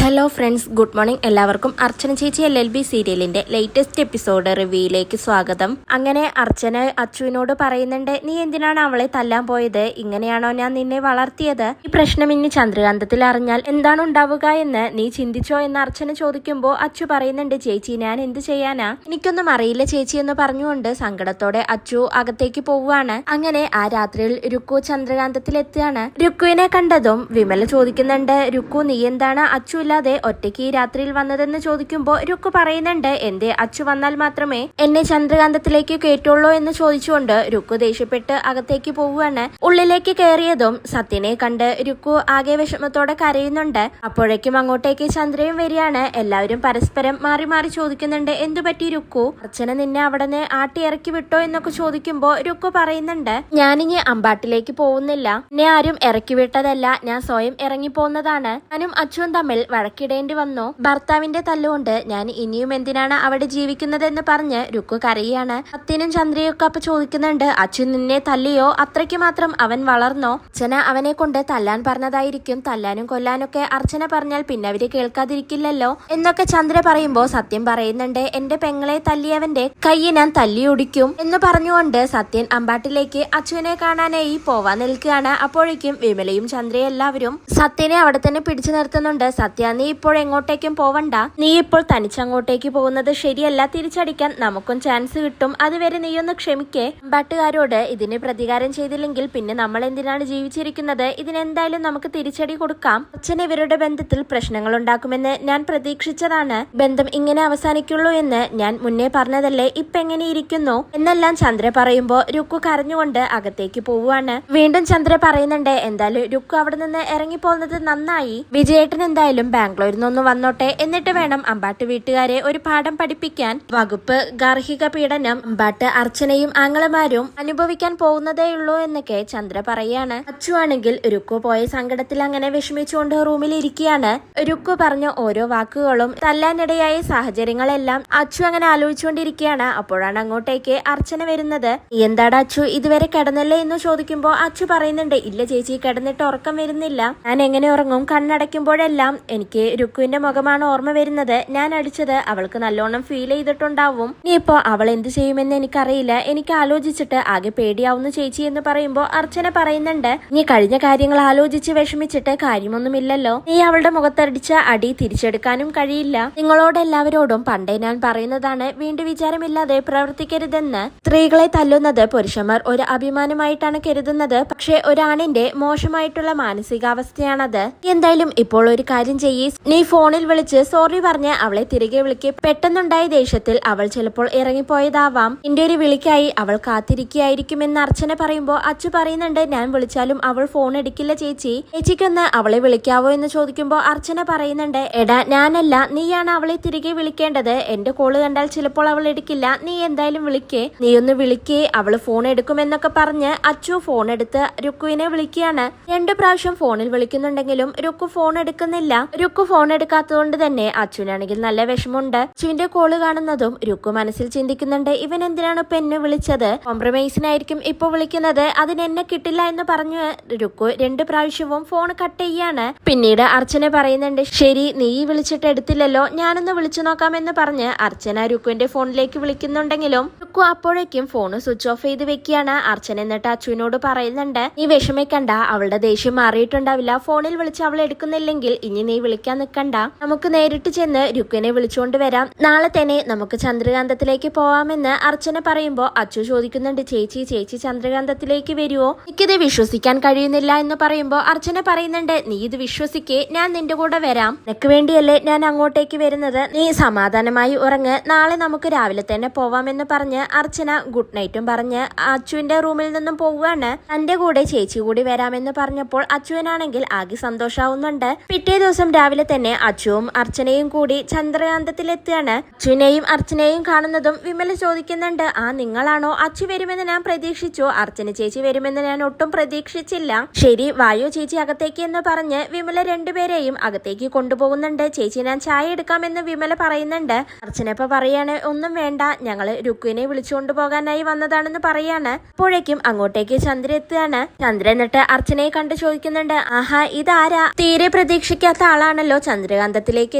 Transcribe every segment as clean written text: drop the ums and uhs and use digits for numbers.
Hello friends, good morning. എല്ലാവർക്കും അർച്ചന ചേച്ചി LLB സീരിയലിന്റെ ലേറ്റസ്റ്റ് എപ്പിസോഡ് റിവ്യൂയിലേക്ക് സ്വാഗതം. അങ്ങനെ അർച്ചന അച്ചുവിനോട് പറയുന്നുണ്ട്, നീ എന്തിനാണ് അവളെ തല്ലാൻ പോയത്? ഇങ്ങനെയാണോ ഞാൻ നിന്നെ വളർത്തിയത്? ഈ പ്രശ്നം ഇനി ചന്ദ്രകാന്തത്തിൽ അറിഞ്ഞാൽ എന്താണ് ഉണ്ടാവുക എന്ന് നീ ചിന്തിച്ചോ എന്ന് അർച്ചന ചോദിക്കുമ്പോൾ അച്ചു പറയുന്നുണ്ട്, ചേച്ചി ഞാൻ എന്ത് ചെയ്യാനാ, എനിക്കൊന്നും അറിയില്ല ചേച്ചി എന്ന് പറഞ്ഞുകൊണ്ട് സങ്കടത്തോടെ അച്ചു അകത്തേക്ക് പോവുകയാണ്. അങ്ങനെ ആ രാത്രിയിൽ രുക്കു ചന്ദ്രകാന്തത്തിൽ എത്തുകയാണ്. രുക്കുവിനെ കണ്ടതും വിമല ചോദിക്കുന്നുണ്ട്, രുക്കു നീ എന്താണ് അച്ചു ഇല്ലാതെ ഒറ്റയ്ക്ക് ഈ രാത്രിയിൽ വന്നതെന്ന് ചോദിക്കുമ്പോൾ രുക്കു പറയുന്നുണ്ട്, എന്തേ അച്ചു വന്നാൽ മാത്രമേ എന്നെ ചന്ദ്രകാന്തത്തിലേക്ക് കേട്ടുള്ളൂ എന്ന് ചോദിച്ചുകൊണ്ട് രുക്കു ദേഷ്യപ്പെട്ട് അകത്തേക്ക് പോവുകയാണ്. ഉള്ളിലേക്ക് കയറിയതും സത്യനെ കണ്ട് രുക്കു ആകെ വിഷമത്തോടെ കരയുന്നുണ്ട്. അപ്പോഴേക്കും അങ്ങോട്ടേക്ക് ചന്ദ്രയും വരികയാണ്. എല്ലാവരും പരസ്പരം മാറി മാറി ചോദിക്കുന്നുണ്ട്, എന്തു പറ്റി രുക്കു, അർച്ചന നിന്നെ അവിടെ നിന്ന് ആട്ടി ഇറക്കി വിട്ടോ എന്നൊക്കെ ചോദിക്കുമ്പോൾ രുക്കു പറയുന്നുണ്ട്, ഞാനിനി അമ്പാട്ടിലേക്ക് പോകുന്നില്ല, എന്നെ ആരും ഇറക്കി വിട്ടതല്ല, ഞാൻ സ്വയം ഇറങ്ങി പോന്നതാണ്. ഞാനും അച്ചുവും തമ്മിൽ വഴക്കിടേണ്ടി വന്നു. ഭർത്താവിന്റെ തല്ലുകൊണ്ട് ഞാൻ ഇനിയും എന്തിനാണ് അവിടെ ജീവിക്കുന്നതെന്ന് പറഞ്ഞ് രുക്കു കരയാണ്. സത്യനും ചന്ദ്രയൊക്കെ അപ്പൊ ചോദിക്കുന്നുണ്ട്, അച്ചു നിന്നെ തല്ലിയോ, അത്രയ്ക്ക് മാത്രം അവൻ വളർന്നോ? അർച്ചന അവനെ കൊണ്ട് തല്ലാൻ പറഞ്ഞതായിരിക്കും, തല്ലാനും കൊല്ലാനൊക്കെ അർച്ചന പറഞ്ഞാൽ പിന്നെ അവര് കേൾക്കാതിരിക്കില്ലല്ലോ എന്നൊക്കെ ചന്ദ്ര പറയുമ്പോ സത്യം പറയുന്നുണ്ട്, എന്റെ പെങ്ങളെ തല്ലിയവന്റെ കൈ ഞാൻ തല്ലിയൊടിക്കും എന്ന് പറഞ്ഞുകൊണ്ട് സത്യൻ അമ്പാട്ടിലേക്ക് അച്ചുവിനെ കാണാനായി പോവാൻ നിൽക്കുകയാണ്. അപ്പോഴേക്കും വിമലയും ചന്ദ്രയും എല്ലാവരും സത്യനെ അവിടെ തന്നെ പിടിച്ചു നിർത്തുന്നുണ്ട്. സത്യ, നീ ഇപ്പോൾ എങ്ങോട്ടേക്കും പോവണ്ട, നീ ഇപ്പോൾ തനിച്ചങ്ങോട്ടേക്ക് പോകുന്നത് ശരിയല്ല, തിരിച്ചടിക്കാൻ നമുക്കും ചാൻസ് കിട്ടും, അതുവരെ നീയൊന്ന് ക്ഷമിക്കേ. അമ്പാട്ടുകാരോട് ഇതിന് പ്രതികാരം ചെയ്തില്ലെങ്കിൽ പിന്നെ നമ്മൾ എന്തിനാണ് ജീവിച്ചിരിക്കുന്നത്, ഇതിനെന്തായാലും നമുക്ക് തിരിച്ചടി കൊടുക്കാം. അച്ഛൻ ഇവരുടെ ബന്ധത്തിൽ പ്രശ്നങ്ങൾ ഉണ്ടാക്കുമെന്ന് ഞാൻ പ്രതീക്ഷിച്ചതാണ്, ബന്ധം ഇങ്ങനെ അവസാനിക്കുള്ളൂ എന്ന് ഞാൻ മുന്നേ പറഞ്ഞതല്ലേ, ഇപ്പൊ എങ്ങനെ ഇരിക്കുന്നു എന്നെല്ലാം ചന്ദ്ര പറയുമ്പോ രുക്കു കരഞ്ഞുകൊണ്ട് അകത്തേക്ക് പോവുകയാണ്. വീണ്ടും ചന്ദ്ര പറയുന്നുണ്ട്, എന്തായാലും രുക്കു അവിടെ നിന്ന് ഇറങ്ങിപ്പോകുന്നത് നന്നായി, വിജയേട്ടൻ എന്തായാലും ബാംഗ്ലൂരിൽ നിന്നൊന്ന് വന്നോട്ടെ, എന്നിട്ട് വേണം അമ്പാട്ട് വീട്ടുകാരെ ഒരു പാഠം പഠിപ്പിക്കാൻ. വകുപ്പ് ഗാർഹിക പീഡനം അമ്പാട്ട് അർച്ചനയും ആങ്ങളമാരും അനുഭവിക്കാൻ പോകുന്നതേയുള്ളൂ എന്നൊക്കെ ചന്ദ്ര പറയാണ്. അച്ചു ആണെങ്കിൽ രുക്കു പോയ സങ്കടത്തിൽ അങ്ങനെ വിഷമിച്ചുകൊണ്ട് റൂമിൽ ഇരിക്കുകയാണ്. രുക്കു പറഞ്ഞ ഓരോ വാക്കുകളും തല്ലാനിടയായ സാഹചര്യങ്ങളെല്ലാം അച്ചു അങ്ങനെ ആലോചിച്ചുകൊണ്ടിരിക്കുകയാണ്. അപ്പോഴാണ് അങ്ങോട്ടേക്ക് അർച്ചന വരുന്നത്. എന്താടാ അച്ചു ഇതുവരെ കിടന്നല്ലേ എന്ന് ചോദിക്കുമ്പോ അച്ചു പറയുന്നുണ്ട്, ഇല്ല ചേച്ചി, കിടന്നിട്ട് ഉറക്കം വരുന്നില്ല, ഞാൻ എങ്ങനെ ഉറങ്ങും, കണ്ണടയ്ക്കുമ്പോഴെല്ലാം എനിക്ക് രുക്കുവിന്റെ മുഖമാണ് ഓർമ്മ വരുന്നത്, ഞാൻ അടിച്ചത് അവൾക്ക് നല്ലോണം ഫീൽ ചെയ്തിട്ടുണ്ടാവും, നീ ഇപ്പോ അവൾ എന്ത് ചെയ്യുമെന്ന് എനിക്കറിയില്ല, എനിക്ക് ആലോചിച്ചിട്ട് ആകെ പേടിയാവുന്നു ചേച്ചി എന്ന് പറയുമ്പോ അർച്ചന പറയുന്നുണ്ട്, നീ കഴിഞ്ഞ കാര്യങ്ങൾ ആലോചിച്ച് വിഷമിച്ചിട്ട് കാര്യമൊന്നുമില്ലല്ലോ, നീ അവളുടെ മുഖത്തടിച്ച അടി തിരിച്ചെടുക്കാനും കഴിയില്ല, നിങ്ങളോടെല്ലാവരോടും പണ്ടേ ഞാൻ പറയുന്നതാണ്, വീണ്ടും വിചാരമില്ലാതെ പ്രവർത്തിക്കരുതെന്ന്. സ്ത്രീകളെ തല്ലുന്നത് പുരുഷന്മാർ ഒരു അഭിമാനമായിട്ടാണ് കരുതുന്നത്, പക്ഷെ ഒരാണിന്റെ മോശമായിട്ടുള്ള മാനസികാവസ്ഥയാണത്. എന്തായാലും ഇപ്പോൾ ഒരു കാര്യം ചെയ്യ്, നീ ഫോണിൽ വിളിച്ച് സോറി പറഞ്ഞ് അവളെ തിരികെ വിളിക്ക്, പെട്ടെന്നുണ്ടായ ദേഷ്യത്തിൽ അവൾ ചിലപ്പോൾ ഇറങ്ങിപ്പോയതാവാം, എന്റെ ഒരു വിളിക്കായി അവൾ കാത്തിരിക്കുകയായിരിക്കുമെന്ന് അർച്ചന പറയുമ്പോ അച്ചു പറയുന്നുണ്ട്, ഞാൻ വിളിച്ചാലും അവൾ ഫോൺ എടുക്കില്ല ചേച്ചി, ചേച്ചിക്കൊന്ന് അവളെ വിളിക്കാവോ എന്ന് ചോദിക്കുമ്പോ അർച്ചന പറയുന്നുണ്ട്, എടാ ഞാനല്ല, നീയാണ് അവളെ തിരികെ വിളിക്കേണ്ടത്, എന്റെ കോള് കണ്ടാൽ ചിലപ്പോൾ അവൾ എടുക്കില്ല, നീ എന്തായാലും വിളിക്കേ, നീ ഒന്ന് വിളിക്കേ, അവള് ഫോൺ എടുക്കുമെന്നൊക്കെ പറഞ്ഞ് അച്ചു ഫോൺ എടുത്ത് രുക്കുവിനെ വിളിക്കുകയാണ്. 2 പ്രാവശ്യം ഫോണിൽ വിളിക്കുന്നുണ്ടെങ്കിലും രുക്കു ഫോൺ എടുക്കുന്നില്ല. രുക്കു ഫോൺ എടുക്കാത്തതുകൊണ്ട് തന്നെ അച്ചുവിനാണെങ്കിൽ നല്ല വിഷമമുണ്ട്. അച്ചുവിന്റെ കോള് കാണുന്നതും രുക്കു മനസ്സിൽ ചിന്തിക്കുന്നുണ്ട്, ഇവൻ എന്തിനാണ് ഇപ്പൊ എന്നെ വിളിച്ചത്, കോംപ്രമൈസിനായിരിക്കും ഇപ്പൊ വിളിക്കുന്നത്, അതിന് എന്നെ കിട്ടില്ല എന്ന് പറഞ്ഞു രുക്കു 2 പ്രാവശ്യവും ഫോൺ കട്ട് ചെയ്യാണ്. പിന്നീട് അർച്ചന പറയുന്നുണ്ട്, ശരി നീ വിളിച്ചിട്ട് എടുത്തില്ലല്ലോ, ഞാനൊന്ന് വിളിച്ചു നോക്കാമെന്ന് പറഞ്ഞ് അർച്ചന രുക്കുവിന്റെ ഫോണിലേക്ക് വിളിക്കുന്നുണ്ടെങ്കിലും രുക്കു അപ്പോഴേക്കും ഫോൺ സ്വിച്ച് ഓഫ് ചെയ്ത് വെക്കുകയാണ്. അർച്ചന എന്നിട്ട് അച്ചുവിനോട് പറയുന്നുണ്ട്, നീ വിഷമിക്കണ്ട, അവളുടെ ദേഷ്യം മാറിയിട്ടുണ്ടാവില്ല, ഫോണിൽ വിളിച്ച് അവൾ എടുക്കുന്നില്ലെങ്കിൽ ഇനി നീ വിളിക്കാൻ നിൽക്കണ്ട, നമുക്ക് നേരിട്ട് ചെന്ന് രുക്കുവിനെ വിളിച്ചുകൊണ്ട് വരാം, നാളെ തന്നെ നമുക്ക് ചന്ദ്രകാന്തത്തിലേക്ക് പോവാമെന്ന് അർച്ചന പറയുമ്പോ അച്ചു ചോദിക്കുന്നുണ്ട്, ചേച്ചി ചന്ദ്രകാന്തത്തിലേക്ക് വരുവോ, എനിക്കിത് വിശ്വസിക്കാൻ കഴിയുന്നില്ല എന്ന് പറയുമ്പോ അർച്ചന പറയുന്നുണ്ട്, നീ ഇത് വിശ്വസിക്കേ, ഞാൻ നിന്റെ കൂടെ വരാം, നിനക്ക് വേണ്ടിയല്ലേ ഞാൻ അങ്ങോട്ടേക്ക് വരുന്നത്, നീ സമാധാനമായി ഉറങ്ങ്, നാളെ നമുക്ക് രാവിലെ തന്നെ പോവാമെന്ന് പറഞ്ഞ് അർച്ചന ഗുഡ് നൈറ്റും പറഞ്ഞ് അച്ചുവിന്റെ റൂമിൽ നിന്നും പോവുകയാണ്. തന്റെ കൂടെ ചേച്ചി കൂടി വരാമെന്ന് പറഞ്ഞപ്പോൾ അച്ചുവിനാണെങ്കിൽ ആകെ സന്തോഷാവുന്നുണ്ട്. പിറ്റേ ദിവസം രാവിലെ തന്നെ അച്ചുവും അർച്ചനയും കൂടി ചന്ദ്രകാന്തത്തിലെത്തുകയാണ്. അച്ചുവിനെയും അർച്ചനയെയും കാണുന്നതും വിമല ചോദിക്കുന്നുണ്ട്, ആ നിങ്ങളാണോ, അച്ചു വരുമെന്ന് ഞാൻ പ്രതീക്ഷിച്ചു, അർച്ചന ചേച്ചി വരുമെന്ന് ഞാൻ ഒട്ടും പ്രതീക്ഷിച്ചില്ല, ശരി വായോ ചേച്ചി അകത്തേക്ക് എന്ന് പറഞ്ഞ് വിമല 2 പേരെയും അകത്തേക്ക് കൊണ്ടുപോകുന്നുണ്ട്. ചേച്ചി ഞാൻ ചായ എടുക്കാമെന്ന് വിമല പറയുന്നുണ്ട്. അർച്ചന ഇപ്പൊ പറയാണ്, ഒന്നും വേണ്ട, ഞങ്ങള് രുക്കുവിനെ വിളിച്ചുകൊണ്ടു പോകാനായി വന്നതാണെന്ന് പറയാണ്. അപ്പോഴേക്കും അങ്ങോട്ടേക്ക് ചന്ദ്ര എത്തുകയാണ്. ചന്ദ്ര എന്നിട്ട് അർച്ചനയെ കണ്ട് ചോദിക്കുന്നുണ്ട്, ആഹാ ഇതാരാ, തീരെ പ്രതീക്ഷിക്കാത്ത ആളാണ് തന്നെയാണല്ലോ ചന്ദ്രകാന്തത്തിലേക്ക്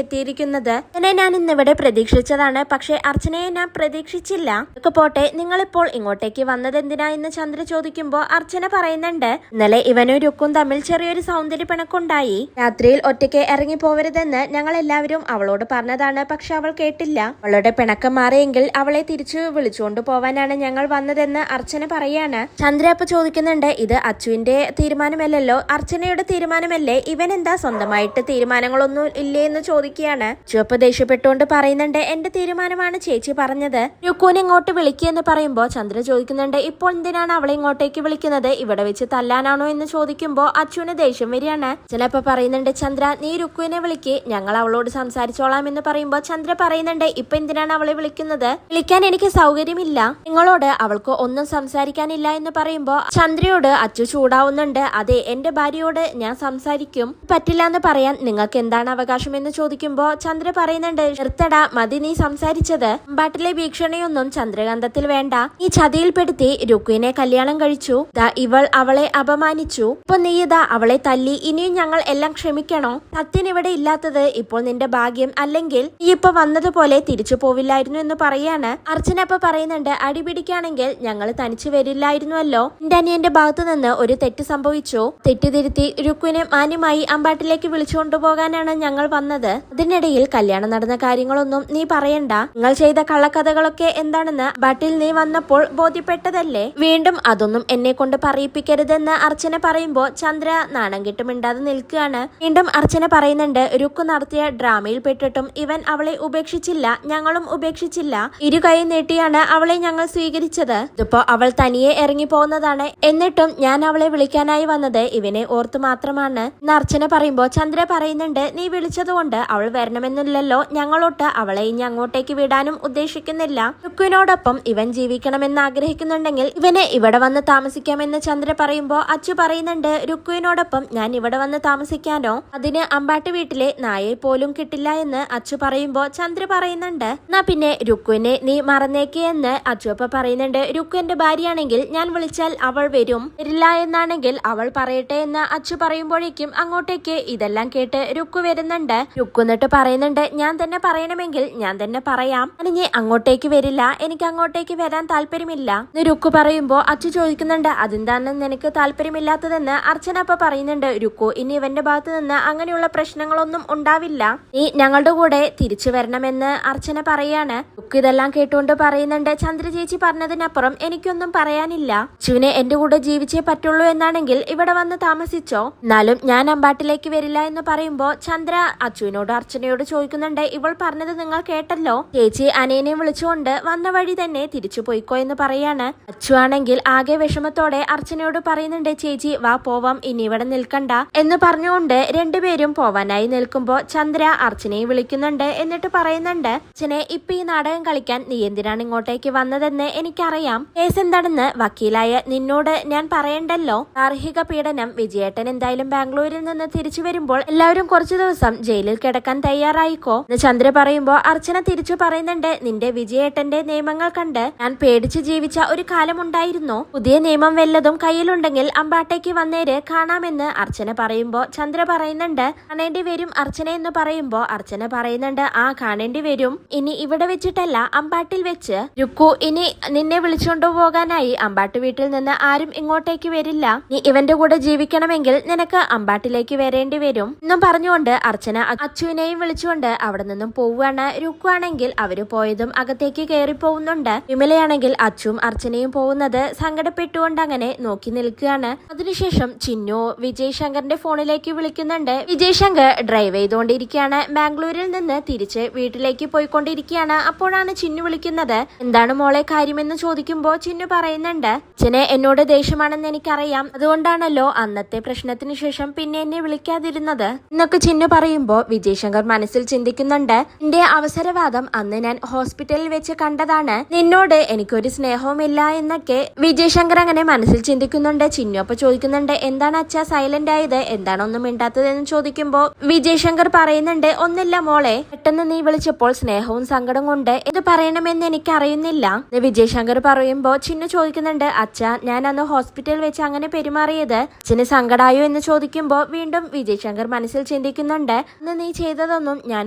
എത്തിയിരിക്കുന്നത്. എന്നെ ഞാൻ ഇന്നിവിടെ പ്രതീക്ഷിച്ചതാണ്, പക്ഷെ അർച്ചനയെ ഞാൻ പ്രതീക്ഷിച്ചില്ല. ഒക്കെ പോട്ടെ, നിങ്ങളിപ്പോൾ ഇങ്ങോട്ടേക്ക് വന്നത് എന്തിനാ എന്ന് ചന്ദ്ര ചോദിക്കുമ്പോ അർച്ചന പറയുന്നുണ്ട്, ഇന്നലെ ഇവനും രുക്കും തമ്മിൽ ചെറിയൊരു സൗന്ദര്യ പിണക്കുണ്ടായി. രാത്രിയിൽ ഒറ്റയ്ക്ക് ഇറങ്ങി പോവരുതെന്ന് ഞങ്ങൾ എല്ലാവരും അവളോട് പറഞ്ഞതാണ്, പക്ഷെ അവൾ കേട്ടില്ല. അവളുടെ പിണക്കം മാറിയെങ്കിൽ അവളെ തിരിച്ചു വിളിച്ചുകൊണ്ട് പോവാനാണ് ഞങ്ങൾ വന്നതെന്ന് അർച്ചന പറയാണ്. ചന്ദ്ര അപ്പൊ ചോദിക്കുന്നുണ്ട്, ഇത് അച്ചുവിന്റെ തീരുമാനമല്ലല്ലോ, അർച്ചനയുടെ തീരുമാനമല്ലേ, ഇവൻ എന്താ സ്വന്തമായിട്ട് തീരുമാനങ്ങളൊന്നും ഇല്ലേ എന്ന് ചോദിക്കുകയാണ്. ചുവപ്പ് ദേഷ്യപ്പെട്ടുകൊണ്ട് പറയുന്നുണ്ട്, എന്റെ തീരുമാനമാണ് ചേച്ചി പറഞ്ഞത്. രുക്കുവിനെ ഇങ്ങോട്ട് വിളിക്കുകയെന്ന് പറയുമ്പോ ചന്ദ്ര ചോദിക്കുന്നുണ്ട്, ഇപ്പോൾ എന്തിനാണ് അവളെ ഇങ്ങോട്ടേക്ക് വിളിക്കുന്നത്, ഇവിടെ വെച്ച് തല്ലാനാണോ എന്ന് ചോദിക്കുമ്പോ അച്ചുവിന് ദേഷ്യം വരികയാണ്. ചിലപ്പോ പറയുന്നുണ്ട്, ചന്ദ്ര നീ രുക്കുവിനെ വിളിക്ക്, ഞങ്ങൾ അവളോട് സംസാരിച്ചോളാം എന്ന് പറയുമ്പോ ചന്ദ്ര പറയുന്നുണ്ട്, ഇപ്പൊ എന്തിനാണ് അവളെ വിളിക്കുന്നത്, വിളിക്കാൻ എനിക്ക് സൗകര്യമില്ല, നിങ്ങളോട് അവൾക്ക് ഒന്നും സംസാരിക്കാനില്ല എന്ന് പറയുമ്പോ ചന്ദ്രയോട് അച്ചു ചൂടാവുന്നുണ്ട്. അതെ, എന്റെ ഭാര്യയോട് ഞാൻ സംസാരിക്കും, പറ്റില്ല എന്ന് പറയാൻ നിങ്ങൾക്ക് എന്താണ് അവകാശം എന്ന് ചോദിക്കുമ്പോ ചന്ദ്ര പറയുന്നുണ്ട്, നിർത്തടാ, മതി നീ സംസാരിച്ചത്. അമ്പാട്ടിലെ ഭീഷണിയൊന്നും ചന്ദ്രകാന്തത്തിൽ വേണ്ട. ഈ ചതിയിൽപ്പെടുത്തി രുക്കുവിനെ കല്യാണം കഴിച്ചു, ഇവൾ അവളെ അപമാനിച്ചു, ഇപ്പൊ നീ ഇതാ അവളെ തല്ലി, ഇനിയും ഞങ്ങൾ എല്ലാം ക്ഷമിക്കണോ? സത്യൻ ഇവിടെ ഇല്ലാത്തത് ഇപ്പോൾ നിന്റെ ഭാഗ്യം, അല്ലെങ്കിൽ നീ ഇപ്പൊ വന്നതുപോലെ തിരിച്ചു പോവില്ലായിരുന്നു എന്ന് പറയാണ്. അർച്ചന അപ്പൊ പറയുന്നുണ്ട്, അടിപിടിക്കാണെങ്കിൽ ഞങ്ങൾ തനിച്ചു വരില്ലായിരുന്നുവല്ലോ, എന്റെ അനിയന്റെ ഭാഗത്തു നിന്ന് ഒരു തെറ്റ് സംഭവിച്ചു, തെറ്റുതിരുത്തി രുക്കുവിനെ മാന്യമായി അമ്പാട്ടിലേക്ക് വിളിച്ചുകൊണ്ടുപോകാനാണ് ഞങ്ങൾ വന്നത്. അതിനിടയിൽ കല്യാണം നടന്ന കാര്യങ്ങളൊന്നും നീ പറയണ്ട, നിങ്ങൾ ചെയ്ത കള്ളക്കഥകളൊക്കെ എന്താണെന്ന് അമ്പാട്ടിൽ നീ വന്നപ്പോൾ ബോധ്യപ്പെട്ടതല്ലേ, വീണ്ടും അതൊന്നും എന്നെ കൊണ്ട് പറയിപ്പിക്കരുതെന്ന് അർച്ചന പറയുമ്പോ ചന്ദ്ര നാണം കെട്ട് മിണ്ടാതെ നിൽക്കുകയാണ്. വീണ്ടും അർച്ചന പറയുന്നുണ്ട്, രുക്കു നടത്തിയ ഡ്രാമയിൽ പെട്ടിട്ടും ഇവൻ അവളെ ഉപേക്ഷിച്ചില്ല, ഞങ്ങളും ഉപേക്ഷിച്ചില്ല, ഇരു കൈ നീട്ടിയാണ് അവളെ ഞങ്ങൾ സ്വീകരിച്ചത്, ഇതിപ്പോ അവൾ തനിയെ ഇറങ്ങി പോകുന്നതാണ്, എന്നിട്ടും ഞാൻ അവളെ വിളിക്കാനായി വന്നത് ഇവനെ ഓർത്തു മാത്രമാണ് എന്ന് അർച്ചന പറയുമ്പോ ചന്ദ്ര പറയുന്നുണ്ട്, നീ വിളിച്ചതുകൊണ്ട് അവൾ വരണമെന്നില്ലല്ലോ, ഞങ്ങളോട്ട് അവളെ ഇനി അങ്ങോട്ടേക്ക് വിടാനും ഉദ്ദേശിക്കുന്നില്ല, രുക്കുവിനോടൊപ്പം ഇവൻ ജീവിക്കണമെന്ന് ആഗ്രഹിക്കുന്നുണ്ടെങ്കിൽ ഇവനെ ഇവിടെ വന്ന് താമസിക്കാമെന്ന് ചന്ദ്ര പറയുമ്പോ അച്ചു പറയുന്നുണ്ട്, രുക്കുവിനോടൊപ്പം ഞാൻ ഇവിടെ വന്ന് താമസിക്കാനോ, അതിന് അമ്പാട്ട് വീട്ടിലെ നായെ പോലും കിട്ടില്ല എന്ന് അച്ചു പറയുമ്പോ ചന്ദ്ര പറയുന്നുണ്ട്, എന്നാ പിന്നെ രുക്കുവിനെ നീ മറന്നേക്ക് എന്ന് അച്ചു അപ്പൊ പറയുന്നുണ്ട്. രുക്കു എന്റെ ഭാര്യയാണെങ്കിൽ ഞാൻ വിളിച്ചാൽ അവൾ വരും, വരില്ല എന്നാണെങ്കിൽ അവൾ പറയട്ടെ എന്ന് അച്ചു പറയുമ്പോഴേക്കും അങ്ങോട്ടേക്ക് ഇതെല്ലാം കേട്ട് രുക്കു വരുന്നുണ്ട്. രുക്കു എന്നിട്ട് പറയുന്നുണ്ട്, ഞാൻ തന്നെ പറയണമെങ്കിൽ ഞാൻ തന്നെ പറയാം, ഇനി അങ്ങോട്ടേക്ക് വരില്ല, എനിക്ക് അങ്ങോട്ടേക്ക് വരാൻ താല്പര്യമില്ല എന്ന് രുക്കു പറയുമ്പോ അച്ചു ചോദിക്കുന്നുണ്ട്, അതെന്താണെന്ന് നിനക്ക് താല്പര്യമില്ലാത്തതെന്ന് അർച്ചന അപ്പൊ പറയുന്നുണ്ട്. രുക്കു, ഇനി ഇവന്റെ ഭാഗത്ത് നിന്ന് അങ്ങനെയുള്ള പ്രശ്നങ്ങളൊന്നും ഉണ്ടാവില്ല, നീ ഞങ്ങളുടെ കൂടെ തിരിച്ചു വരണമെന്ന് അർച്ചന പറയാണ്. രുക്കു ഇതെല്ലാം കേട്ടുകൊണ്ട് പറയുന്നുണ്ട്, ചന്ദ്ര ചേച്ചി പറഞ്ഞതിനപ്പുറം എനിക്കൊന്നും പറയാനില്ല, അച്ചുവിനെ എന്റെ കൂടെ ജീവിച്ചേ പറ്റുള്ളൂ എന്നാണെങ്കിൽ ഇവിടെ വന്ന് താമസിച്ചോ, എന്നാലും ഞാൻ അമ്പാട്ടിലേക്ക് വരില്ല എന്ന് പറയുമ്പോ ചന്ദ്ര അച്ചുവിനോട് അർച്ചനയോട് ചോദിക്കുന്നുണ്ട്, ഇവൾ പറഞ്ഞത് നിങ്ങൾ കേട്ടല്ലോ, ചേച്ചി അനേനെ വിളിച്ചുകൊണ്ട് വന്ന വഴി തന്നെ തിരിച്ചു പോയിക്കോ എന്ന് പറയാണ്. അച്ചു ആണെങ്കിൽ ആകെ വിഷമത്തോടെ അർച്ചനയോട് പറയുന്നുണ്ട്, ചേച്ചി വാ പോവാം, ഇനി ഇവിടെ നിൽക്കണ്ട എന്ന് പറഞ്ഞുകൊണ്ട് രണ്ടുപേരും പോവാനായി നിൽക്കുമ്പോ ചന്ദ്ര അർച്ചനയെ വിളിക്കുന്നുണ്ട്. എന്നിട്ട് പറയുന്നുണ്ട്, അർച്ചനെ ഇപ്പൊ ഈ നാടകം കളിക്കാൻ നീ എന്തിനാണ് ഇങ്ങോട്ടേക്ക് വന്നതെന്ന് എനിക്കറിയാം, കേസ് എന്താണെന്ന് വക്കീലായ നിന്നോട് ഞാൻ പറയണ്ടല്ലോ, ഗാർഹിക പീഡനം, വിജയേട്ടൻ എന്തായാലും ബാംഗ്ലൂരിൽ നിന്ന് തിരിച്ചു വരുമ്പോൾ എല്ലാവരും കുറച്ചു ദിവസം ജയിലിൽ കിടക്കാൻ തയ്യാറായിക്കോ എന്ന് ചന്ദ്ര പറയുമ്പോ അർച്ചന തിരിച്ചു പറയുന്നുണ്ട്, നിന്റെ വിജയേട്ടന്റെ നിയമങ്ങൾ കണ്ട് ഞാൻ പേടിച്ച് ജീവിച്ച ഒരു കാലമുണ്ടായിരുന്നു, പുതിയ നിയമം വല്ലതും കയ്യിലുണ്ടെങ്കിൽ അമ്പാട്ടേക്ക് വന്നേര് കാണാമെന്ന് അർച്ചന പറയുമ്പോ ചന്ദ്ര പറയുന്നുണ്ട്, കാണേണ്ടി വരും അർച്ചന എന്ന് പറയുമ്പോ അർച്ചന പറയുന്നുണ്ട്, ആ കാണേണ്ടി വരും, ഇനി ഇവിടെ വെച്ചിട്ടല്ല അമ്പാട്ടിൽ വെച്ച്, രുക്കു ഇനി നിന്നെ വിളിച്ചുകൊണ്ടു പോകാനായി അമ്പാട്ട് വീട്ടിൽ നിന്ന് ആരും ഇങ്ങോട്ടേക്ക് വരില്ല, നീ ഇവന്റെ കൂടെ ജീവിക്കണമെങ്കിൽ നിനക്ക് അമ്പാട്ടിലേക്ക് വരേണ്ടി വരും എന്നും പറഞ്ഞുകൊണ്ട് അർച്ചന അച്ചുവിനെയും വിളിച്ചുകൊണ്ട് അവിടെ നിന്നും പോവുകയാണ്. രുക്കു ആണെങ്കിൽ അവര് പോയതും അകത്തേക്ക് കയറി പോകുന്നുണ്ട്. വിമലയാണെങ്കിൽ അച്ചും അർച്ചനയും പോകുന്നത് സങ്കടപ്പെട്ടുകൊണ്ട് അങ്ങനെ നോക്കി നിൽക്കുകയാണ്. അതിനുശേഷം ചിന്നു വിജയ് ശങ്കറിന്റെ ഫോണിലേക്ക് വിളിക്കുന്നുണ്ട്. വിജയ് ശങ്കർ ഡ്രൈവ് ചെയ്തുകൊണ്ടിരിക്കുകയാണ്, ബാംഗ്ലൂരിൽ നിന്ന് തിരിച്ച് വീട്ടിലേക്ക് പോയിക്കൊണ്ടിരിക്കുകയാണ്. അപ്പോഴാണ് ചിന്നു വിളിക്കുന്നത്. എന്താണ് മോളെ കാര്യമെന്ന് ചോദിക്കുമ്പോ ചിന്നു പറയുന്നുണ്ട്, അച്ഛനെ എന്നോട് ദേഷ്യമാണെന്ന് എനിക്കറിയാം, അതുകൊണ്ടാണല്ലോ അന്നത്തെ പ്രശ്നത്തിന് ശേഷം പിന്നെ എന്നെ വിളിക്കാതിരുന്നത് എന്നൊക്കെ ചിന്നു പറയുമ്പോ വിജയ് ശങ്കർ മനസ്സിൽ ചിന്തിക്കുന്നുണ്ട്, നിന്റെ അവസരവാദം അന്ന് ഞാൻ ഹോസ്പിറ്റലിൽ വെച്ച് കണ്ടതാണ്, നിന്നോട് എനിക്കൊരു സ്നേഹവുമില്ല എന്നൊക്കെ വിജയ് ശങ്കർ അങ്ങനെ മനസ്സിൽ ചിന്തിക്കുന്നുണ്ട്. ചിന്നു അപ്പൊ ചോദിക്കുന്നുണ്ട്, എന്താണ് അച്ഛാ സൈലന്റ് ആയത്, എന്താണ് ഒന്നും മിണ്ടാത്തതെന്ന് ചോദിക്കുമ്പോ വിജയ് ശങ്കർ പറയുന്നുണ്ട്, ഒന്നില്ല മോളെ, പെട്ടെന്ന് നീ വിളിച്ചപ്പോൾ സ്നേഹവും സങ്കടം കൊണ്ട് എന്ത് പറയണമെന്ന് എനിക്ക് അറിയുന്നില്ല. വിജയ് ശങ്കർ പറയുമ്പോ ചിന്നു ചോദിക്കുന്നുണ്ട്, അച്ഛാ ഞാൻ അന്ന് ഹോസ്പിറ്റലിൽ വെച്ച് അങ്ങനെ പെരുമാറിയത് അച്ഛന് സങ്കടായോ എന്ന് ചോദിക്കുമ്പോ വീണ്ടും വിജയ് ശങ്കർ മനസ്സിൽ ചിന്തിക്കുന്നുണ്ട്, ഇന്ന് നീ ചെയ്തതൊന്നും ഞാൻ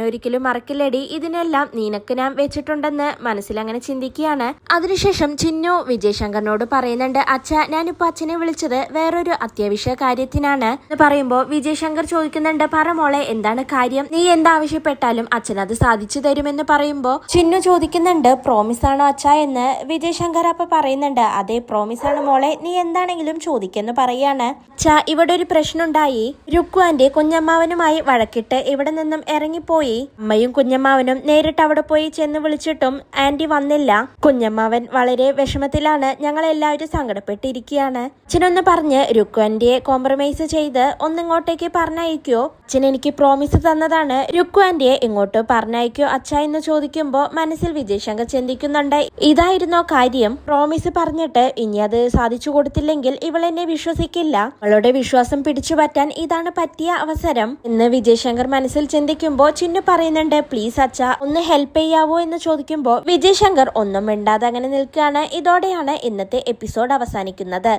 ഒരിക്കലും മറക്കില്ലടി, ഇതിനെല്ലാം നിനക്ക് ഞാൻ വെച്ചിട്ടുണ്ടെന്ന് മനസ്സിലങ്ങനെ ചിന്തിക്കുകയാണ്. അതിനുശേഷം ചിന്നു വിജയ് ശങ്കറിനോട് പറയുന്നുണ്ട്, അച്ഛ ഞാനിപ്പോ അച്ഛനെ വിളിച്ചത് വേറൊരു അത്യാവശ്യ കാര്യത്തിനാണ് എന്ന് പറയുമ്പോ വിജയ് ശങ്കർ ചോദിക്കുന്നുണ്ട്, പറ മോളെ എന്താണ് കാര്യം, നീ എന്താവശ്യപ്പെട്ടാലും അച്ഛൻ അത് സാധിച്ചു തരുമെന്ന് പറയുമ്പോ ചിന്നു ചോദിക്കുന്നുണ്ട്, പ്രോമിസ് ആണോ അച്ഛ എന്ന്. വിജയ് ശങ്കർ അപ്പൊ പറയുന്നുണ്ട്, അതെ പ്രോമിസ് ആണ് മോളെ, നീ എന്താണെങ്കിലും ചോദിക്കെന്ന് പറയാണ്. ഇവിടെ ഒരു പ്രശ്നമുണ്ടായി. രുക്കു ആന്റി കുഞ്ഞമ്മാവനുമായി വഴക്കിട്ട് ഇവിടെ നിന്നും ഇറങ്ങിപ്പോയി. അമ്മയും കുഞ്ഞമ്മാവനും നേരിട്ട് അവിടെ പോയി ചെന്ന് വിളിച്ചിട്ടും ആന്റി വന്നില്ല. കുഞ്ഞമ്മാവൻ വളരെ വിഷമത്തിലാണ്, ഞങ്ങൾ എല്ലാവരും സങ്കടപ്പെട്ടിരിക്കുകയാണ്. അച്ഛനൊന്ന് പറഞ്ഞ് രുക്കു ആന്റിയെ കോംപ്രമൈസ് ചെയ്ത് ഒന്നിങ്ങോട്ടേക്ക് പറഞ്ഞയക്കോ, അച്ഛൻ എനിക്ക് പ്രോമിസ് തന്നതാണ്, രുക്കു ആന്റിയെ ഇങ്ങോട്ട് പറഞ്ഞയക്കോ അച്ഛ എന്ന് ചോദിക്കുമ്പോ മനസ്സിൽ വിജയ് ശങ്കർ ചിന്തിക്കുന്നുണ്ട്, ഇതായിരുന്നോ കാര്യം, പ്രോമിസ് പറഞ്ഞിട്ട് ഇനി അത് സാധിച്ചു കൊടുത്തില്ലെങ്കിൽ ഇവളെന്നെ വിശ്വസിക്കില്ല, അവളുടെ വിശ്വാസം പിടിച്ചു പറ്റാൻ ഇതാണ് പറ്റിയ അവസരം എന്ന് വിജയ് ശങ്കർ മനസ്സിൽ ചിന്തിക്കുമ്പോ ചിന്നു പറയുന്നുണ്ട്, പ്ലീസ് അച്ഛ ഒന്ന് ഹെൽപ്പ് ചെയ്യാവോ എന്ന് ചോദിക്കുമ്പോ വിജയ് ശങ്കർ ഒന്നും മിണ്ടാതെ അങ്ങനെ നിൽക്കുകയാണ്. ഇതോടെയാണ് ഇന്നത്തെ എപ്പിസോഡ് അവസാനിക്കുന്നത്.